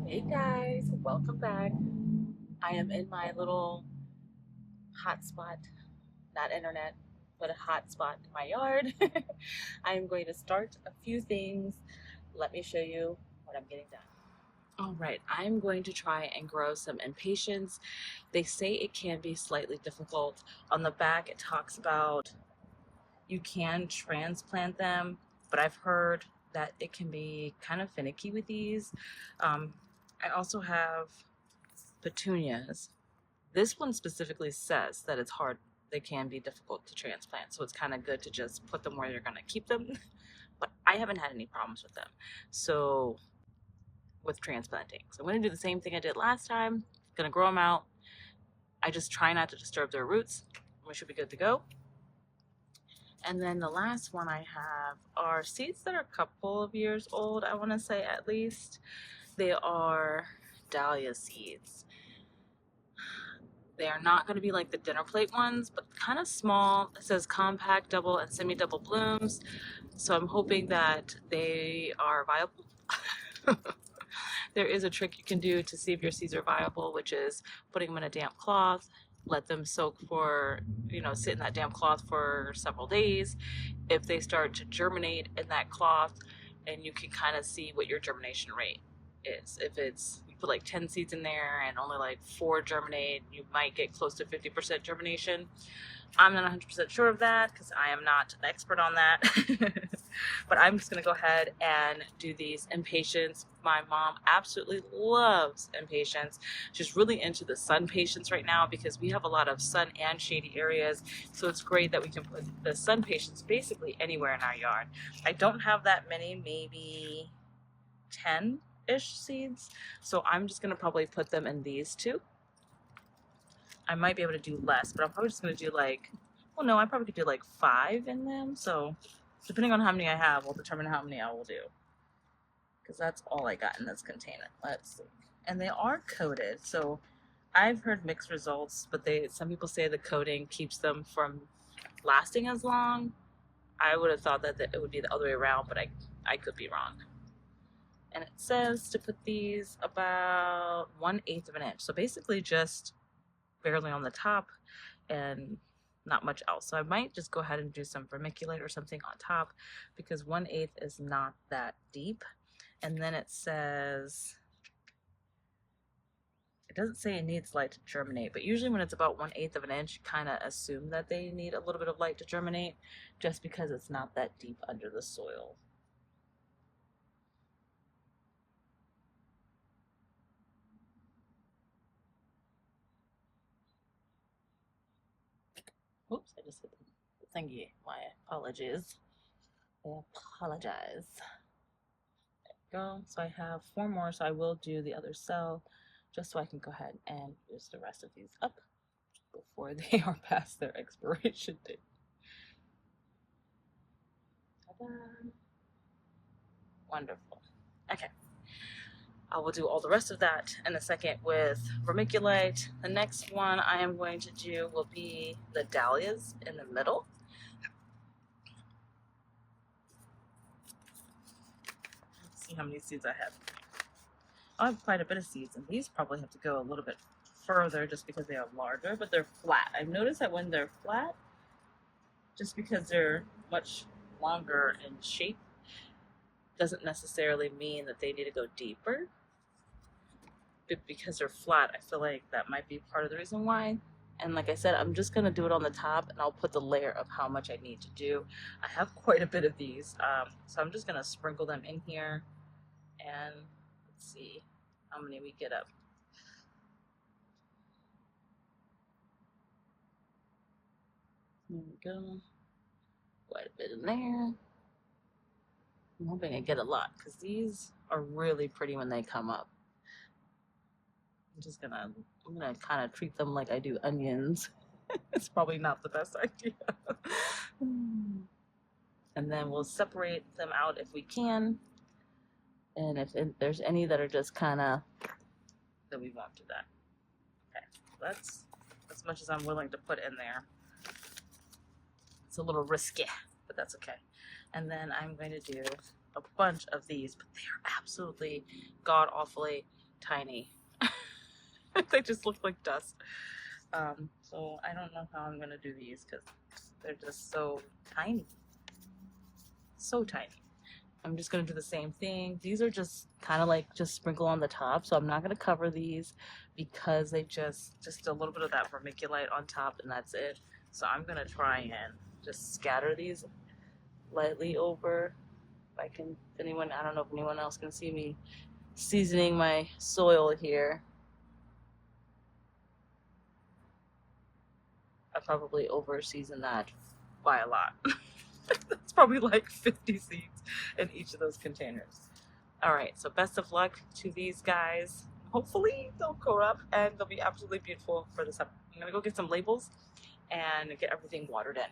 Hey guys, welcome back. I am in my little hotspot, not internet, but a hotspot in my yard. I am going to start a few things. Let me show you what I'm getting done. All right, I'm going to try and grow some impatiens. They say it can be slightly difficult. On the back, it talks about you can transplant them, but I've heard that it can be kind of finicky with these. I also have petunias. This one specifically says that it's hard, they can be difficult to transplant, so it's kind of good to just put them where you're going to keep them. But I haven't had any problems with them. So, with transplanting. So, I'm going to do the same thing I did last time. Going to grow them out. I just try not to disturb their roots. We should be good to go. And then the last one I have are seeds that are a couple of years old, I want to say at least. They are Dahlia seeds. They are not going to be like the dinner plate ones, but kind of small. It says compact, double, and semi-double blooms. So I'm hoping that they are viable. There is a trick you can do to see if your seeds are viable, which is putting them in a damp cloth, let them soak for, sit in that damp cloth for several days. If they start to germinate in that cloth, and you can kind of see what your germination rate is. If it's, you put like 10 seeds in there and only like 4 germinate, you might get close to 50% germination. I'm not 100% sure of that because I am not an expert on that. But I'm just going to go ahead and do these impatiens. My mom absolutely loves impatiens. She's really into the sun patiens right now because we have a lot of sun and shady areas. So it's great that we can put the sun patiens basically anywhere in our yard. I don't have that many, maybe 10-ish seeds. So I'm just going to probably put them in these two. I might be able to do less, but I'm probably just going to do like, well, no, I probably could do like 5 in them. So depending on how many I have will determine how many I will do. Because that's all I got in this container. Let's see. And they are coated. So I've heard mixed results, but some people say the coating keeps them from lasting as long. I would have thought that it would be the other way around, but I could be wrong. And it says to put these about 1/8 of an inch. So basically just barely on the top and not much else. So I might just go ahead and do some vermiculite or something on top because 1/8 is not that deep. And then it says, it doesn't say it needs light to germinate, but usually when it's about 1/8 of an inch, you kind of assume that they need a little bit of light to germinate just because it's not that deep under the soil. Oops, I just hit the thingy. My apologies. I apologize. There we go. So I have 4 more, so I will do the other cell just so I can go ahead and use the rest of these up before they are past their expiration date. Ta-da. Wonderful. Okay. I will do all the rest of that in a second with vermiculite. The next one I am going to do will be the Dahlias in the middle. Let's see how many seeds I have. I have quite a bit of seeds, and these probably have to go a little bit further just because they are larger, but they're flat. I've noticed that when they're flat, just because they're much longer in shape, doesn't necessarily mean that they need to go deeper. But because they're flat, I feel like that might be part of the reason why. And like I said, I'm just going to do it on the top, and I'll put the layer of how much I need to do. I have quite a bit of these, so I'm just going to sprinkle them in here, and let's see how many we get up. There we go. Quite a bit in there. I'm hoping I get a lot because these are really pretty when they come up. I'm gonna kind of treat them like I do onions. It's probably not the best idea. And then we'll separate them out if we can. And if there's any that are just kind of, then we won't do that. Okay, that's as much as I'm willing to put in there. It's a little risky, but that's okay. And then I'm going to do a bunch of these, but they are absolutely god-awfully tiny. They just look like dust. So I don't know how I'm gonna do these because they're just so tiny. So tiny. I'm just gonna do the same thing. These are just kind of like just sprinkle on the top, so I'm not gonna cover these because they just a little bit of that vermiculite on top and that's it. So I'm gonna try and just scatter these lightly over. If I can, if anyone, I don't know if anyone else can see me seasoning my soil here. I probably over seasoned that by a lot. It's probably like 50 seeds in each of those containers. All right, so best of luck to these guys. Hopefully they'll grow up and they'll be absolutely beautiful for the summer. I'm gonna go get some labels and get everything watered in.